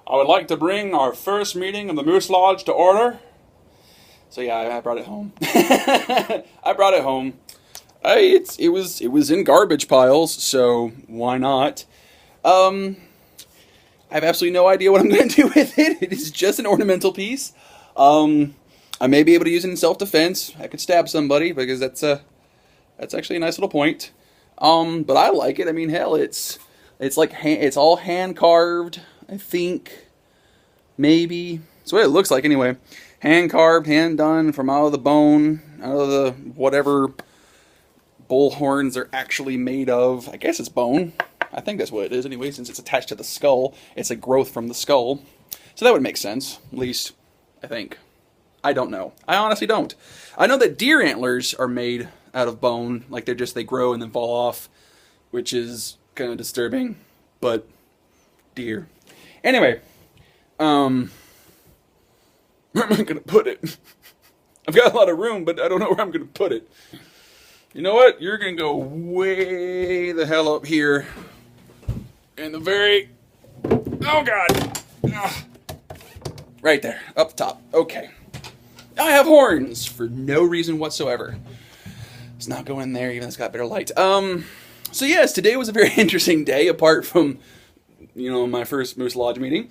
I would like to bring our first meeting of the Moose Lodge to order. So yeah, I brought it home. I brought it home. It was in garbage piles, so why not? I have absolutely no idea what I'm going to do with it. It is just an ornamental piece. I may be able to use it in self-defense. I could stab somebody because that's actually a nice little point. But I like it. I mean, hell, it's it's all hand carved. I think maybe that's what it looks like anyway. Hand carved, hand done from out of the bone, out of the whatever bull horns are actually made of. I guess it's bone. I think that's what it is anyway, since it's attached to the skull. It's a growth from the skull. So that would make sense, at least, I think. I don't know. I honestly don't. I know that deer antlers are made out of bone, like they grow and then fall off, which is kind of disturbing, but deer. Anyway, where am I going to put it? I've got a lot of room, but I don't know where I'm going to put it. You know what? You're going to go way the hell up here in the very... Oh, God. Ugh. Right there, up top. Okay. I have horns for no reason whatsoever. Let's not go in there, even though it's got better light. So yes, today was a very interesting day, apart from, my first Moose Lodge meeting.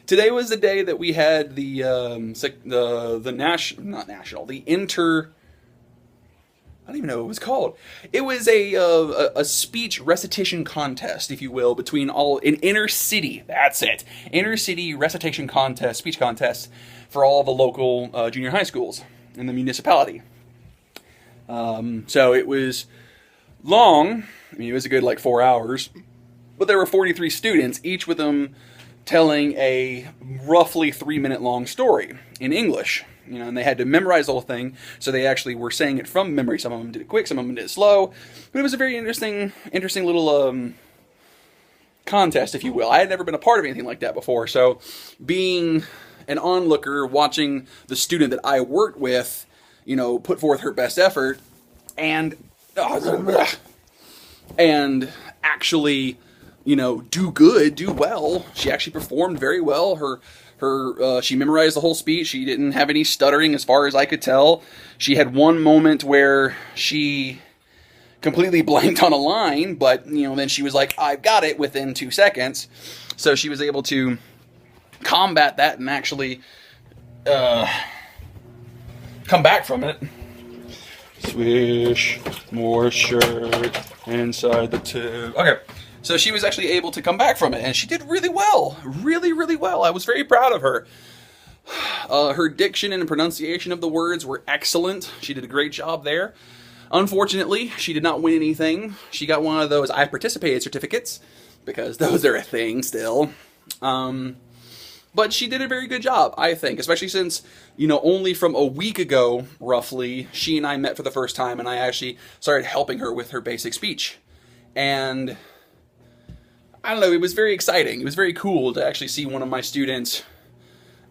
Today was the day that we had the I don't even know what it was called. It was a speech recitation contest, if you will, between an inner city. That's it. Inner city recitation contest, speech contest for all the local junior high schools in the municipality. So it was long. I mean, it was a good 4 hours, but there were 43 students, each with them telling a roughly 3-minute long story in English. And they had to memorize the whole thing, so they actually were saying it from memory. Some of them did it quick, some of them did it slow, but it was a very interesting little contest, if you will. I had never been a part of anything like that before, so being an onlooker, watching the student that I worked with, put forth her best effort, and actually, do well. She actually performed very well. She memorized the whole speech. She didn't have any stuttering as far as I could tell. She had one moment where she completely blanked on a line, but, then she was like, I've got it within 2 seconds. So she was able to combat that and actually come back from it. Swish, more shirt inside the tube. Okay. So she was actually able to come back from it, and she did really well. Really, really well. I was very proud of her. Her diction and pronunciation of the words were excellent. She did a great job there. Unfortunately, she did not win anything. She got one of those I participated certificates, because those are a thing still. But she did a very good job, I think, especially since, only from a week ago, roughly, she and I met for the first time, and I actually started helping her with her basic speech. And I don't know, it was very exciting. It was very cool to actually see one of my students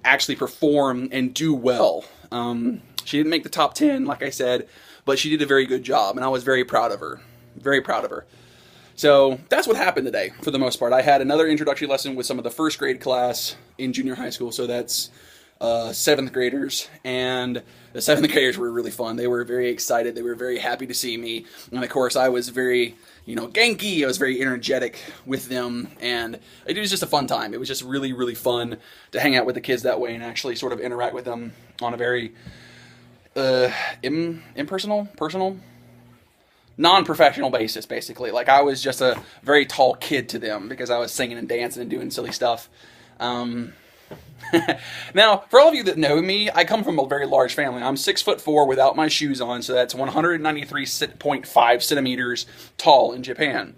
actually perform and do well. She didn't make the top 10, like I said, but she did a very good job, and I was very proud of her. Very proud of her. So that's what happened today, for the most part. I had another introductory lesson with some of the first grade class in junior high school, so that's 7th graders, and the 7th graders were really fun. They were very excited. They were very happy to see me, and of course I was very, Genki. I was very energetic with them, and it was just a fun time. It was just really, really fun to hang out with the kids that way and actually sort of interact with them on a very impersonal, personal, non-professional basis, basically. Like, I was just a very tall kid to them because I was singing and dancing and doing silly stuff. Now, for all of you that know me, I come from a very large family. I'm 6'4" without my shoes on, so that's 193.5 centimeters tall in Japan.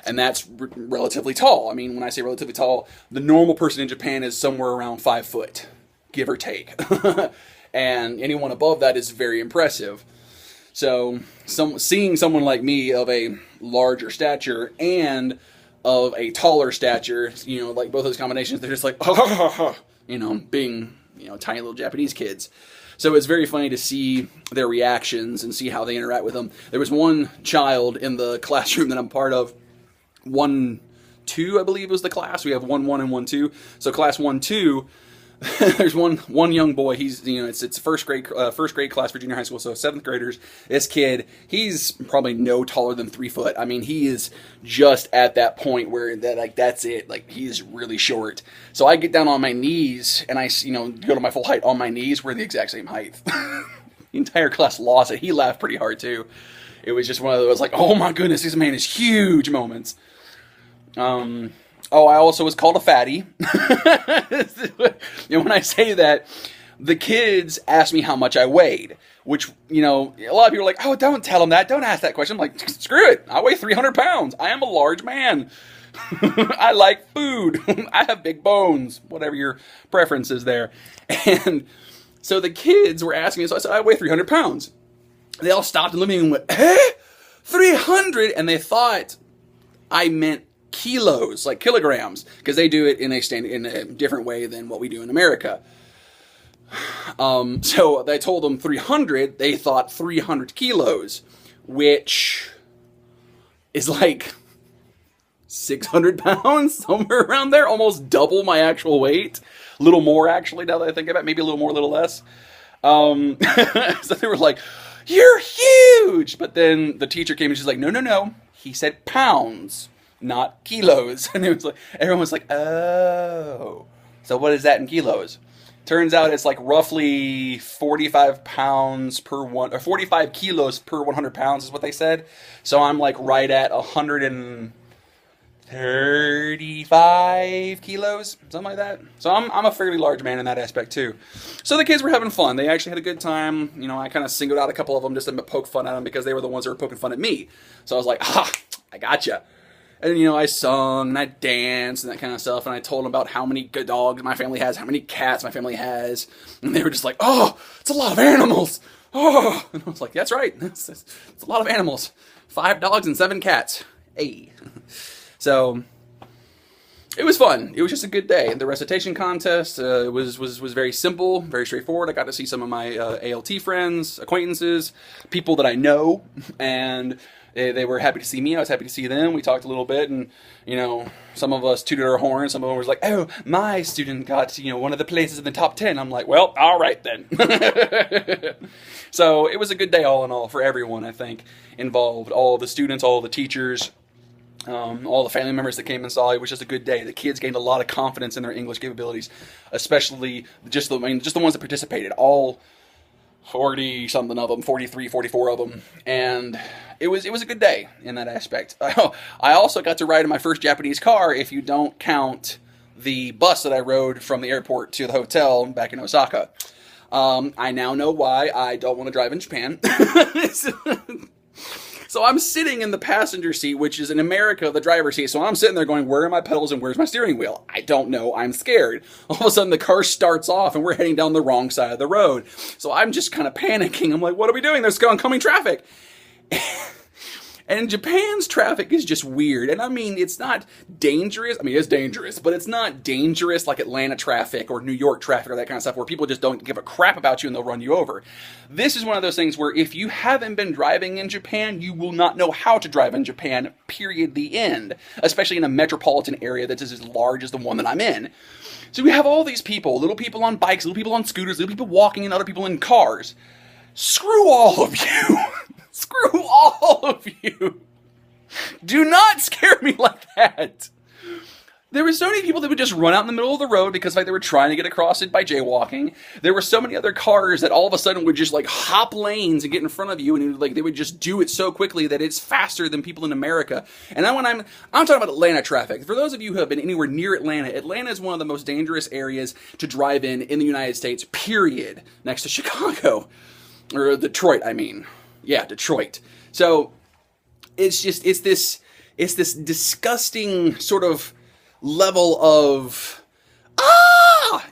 And that's relatively tall. I mean, when I say relatively tall, the normal person in Japan is somewhere around 5 foot, give or take. And anyone above that is very impressive. So, seeing someone like me of a larger stature and of a taller stature, like both those combinations, they're just like, being, tiny little Japanese kids. So it's very funny to see their reactions and see how they interact with them. There was one child in the classroom that I'm part of, one 2, I believe was the class. We have 1-1 and 1-2. So class 1-2, there's one young boy. He's, it's first grade class for junior high school. So 7th graders. This kid, he's probably no taller than 3 foot. I mean, he is just at that point where that's it. Like, he's really short. So I get down on my knees and I, go to my full height on my knees. We're the exact same height. The entire class lost it. He laughed pretty hard too. It was just one of those like, oh my goodness, this man is huge moments. I also was called a fatty. When I say that, the kids asked me how much I weighed, which, a lot of people are like, oh, don't tell them that. Don't ask that question. I'm like, screw it. I weigh 300 pounds. I am a large man. I like food. I have big bones, whatever your preference is there. And so the kids were asking me, so I said, I weigh 300 pounds. They all stopped and looked at me and went, 300? And they thought I meant kilos, like kilograms, because they do it in a different way than what we do in America. So I told them 300. They thought 300 kilos, which is like 600 pounds, somewhere around there, almost double my actual weight. A little more, actually, now that I think about it. Maybe a little more, a little less. So they were like, you're huge! But then the teacher came and she's like, no. He said pounds, not kilos. And it was like, everyone was like, oh. So what is that in kilos? Turns out it's like roughly 45 pounds per one, or 45 kilos per 100 pounds is what they said. So I'm like right at 135 kilos, something like that. So I'm a fairly large man in that aspect too. So the kids were having fun. They actually had a good time. I kind of singled out a couple of them just to poke fun at them because they were the ones that were poking fun at me. So I was like, I gotcha. And, I sung and I danced and that kind of stuff. And I told them about how many good dogs my family has, how many cats my family has. And they were just like, oh, it's a lot of animals. Oh, and I was like, that's right. It's a lot of animals. 5 dogs and 7 cats. Hey. So it was fun. It was just a good day. The recitation contest was very simple, very straightforward. I got to see some of my ALT friends, acquaintances, people that I know, and they were happy to see me. I was happy to see them. We talked a little bit, and some of us tooted our horns. Some of them was like, "Oh, my student got one of the places in the top 10." I'm like, "Well, all right then." So it was a good day all in all for everyone. I think involved, all the students, all the teachers. All the family members that came and saw. It was just a good day. The kids gained a lot of confidence in their English capabilities, especially just the ones that participated. All 40 something of them, 43, 44 of them, and it was a good day in that aspect. I also got to ride in my first Japanese car, if you don't count the bus that I rode from the airport to the hotel back in Osaka. I now know why I don't want to drive in Japan. So I'm sitting in the passenger seat, which is in America, the driver's seat. So I'm sitting there going, where are my pedals and where's my steering wheel? I don't know. I'm scared. All of a sudden, the car starts off and we're heading down the wrong side of the road. So I'm just kind of panicking. I'm like, what are we doing? There's oncoming traffic. And Japan's traffic is just weird. And I mean, it's not dangerous. I mean, it's dangerous, but it's not dangerous like Atlanta traffic or New York traffic or that kind of stuff where people just don't give a crap about you and they'll run you over. This is one of those things where if you haven't been driving in Japan, you will not know how to drive in Japan, period, the end. Especially in a metropolitan area that's as large as the one that I'm in. So we have all these people, little people on bikes, little people on scooters, little people walking and other people in cars. Screw all of you. Screw all of you. Do not scare me like that. There were so many people that would just run out in the middle of the road because they were trying to get across it by jaywalking. There were so many other cars that all of a sudden would just hop lanes and get in front of you, and they would just do it so quickly that it's faster than people in America. And then when I'm talking about Atlanta traffic. For those of you who have been anywhere near Atlanta, Atlanta is one of the most dangerous areas to drive in the United States, period, next to Chicago. Or Detroit, I mean. Yeah, Detroit. So it's this disgusting sort of level of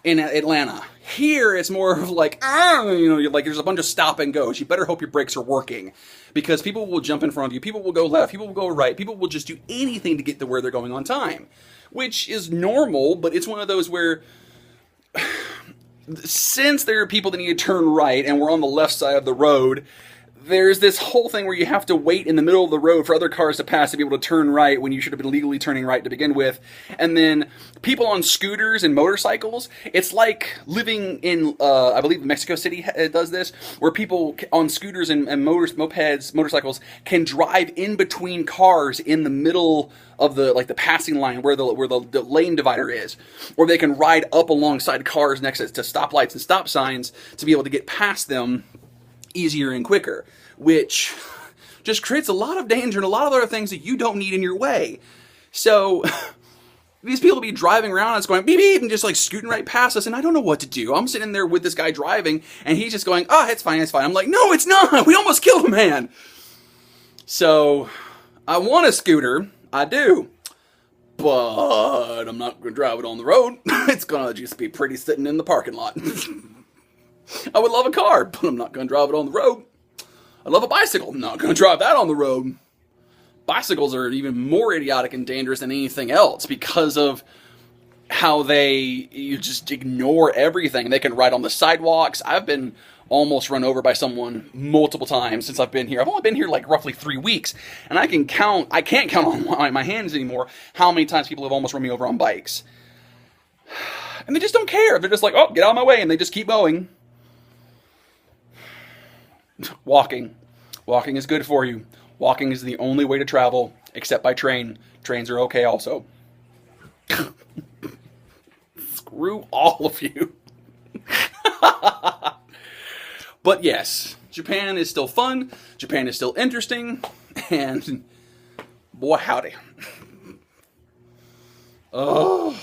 in Atlanta. Here it's more of like there's a bunch of stop and goes. You better hope your brakes are working because people will jump in front of you. People will go left. People will go right. People will just do anything to get to where they're going on time, which is normal. But it's one of those where, since there are people that need to turn right and we're on the left side of the road, there's this whole thing where you have to wait in the middle of the road for other cars to pass to be able to turn right when you should have been legally turning right to begin with. And then people on scooters and motorcycles, it's like living in, I believe Mexico City does this, where people on scooters and mopeds, motorcycles can drive in between cars in the middle of the passing line where the lane divider is, or they can ride up alongside cars next to stoplights and stop signs to be able to get past them easier and quicker, which just creates a lot of danger and a lot of other things that you don't need in your way. So these people be driving around and it's going beep beep and just like scooting right past us, and I don't know what to do. I'm sitting there with this guy driving and he's just going, oh, it's fine, it's fine. I'm like, no, it's not. We almost killed a man. So I want a scooter. I do. But I'm not going to drive it on the road. It's going to just be pretty sitting in the parking lot. I would love a car, but I'm not going to drive it on the road. I love a bicycle. I'm not going to drive that on the road. Bicycles are even more idiotic and dangerous than anything else because of how you just ignore everything. They can ride on the sidewalks. I've been almost run over by someone multiple times since I've been here. I've only been here like roughly 3 weeks, and I can't count on my hands anymore how many times people have almost run me over on bikes. And they just don't care. They're just like, oh, get out of my way, and they just keep going. Walking is good for you. Walking is the only way to travel, except by train. Trains are okay also. Screw all of you. But yes, Japan is still fun. Japan is still interesting. And boy, howdy. Oh,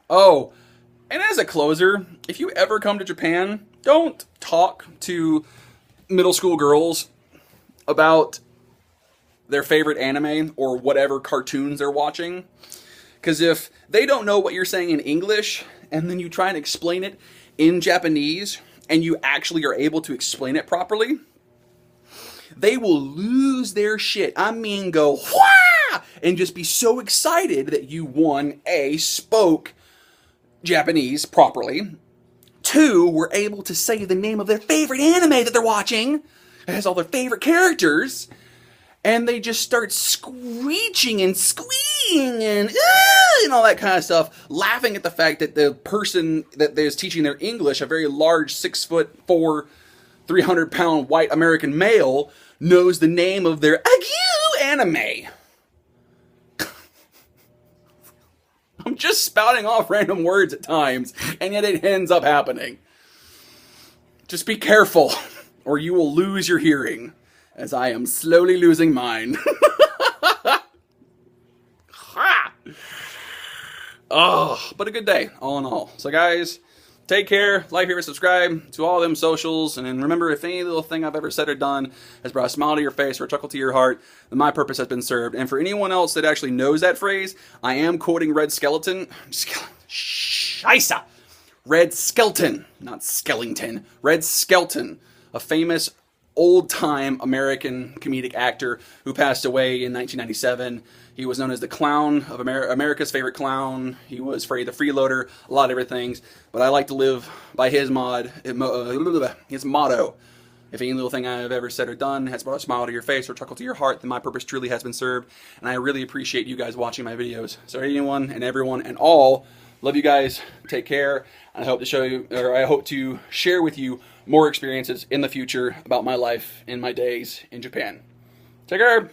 and as a closer, if you ever come to Japan, don't talk to middle school girls about their favorite anime or whatever cartoons they're watching. Because if they don't know what you're saying in English, and then you try and explain it in Japanese, and you actually are able to explain it properly, they will lose their shit. I mean, go, wah! And just be so excited that you, one, A, spoke Japanese properly, two, were able to say the name of their favorite anime that they're watching. It has all their favorite characters. And they just start screeching and squeeing and all that kind of stuff, laughing at the fact that the person that is teaching their English, a very large 6'4", 300-pound white American male, knows the name of their Agu anime. I'm just spouting off random words at times, and yet it ends up happening. Just be careful, or you will lose your hearing, as I am slowly losing mine. Oh, but a good day, all in all. So guys, take care, like, favorite, subscribe to all them socials, and then remember, if any little thing I've ever said or done has brought a smile to your face or a chuckle to your heart, then my purpose has been served. And for anyone else that actually knows that phrase, I am quoting Red Skelton. Scheisse! Red Skelton, not Skellington. Red Skelton, a famous old-time American comedic actor who passed away in 1997. He was known as the clown of America's favorite clown. He was Freddy the Freeloader, a lot of different things. But I like to live by his motto. If any little thing I've ever said or done has brought a smile to your face or chuckle to your heart, then my purpose truly has been served. And I really appreciate you guys watching my videos. So anyone and everyone and all, love you guys. Take care. I hope to share with you more experiences in the future about my life and my days in Japan. Take care.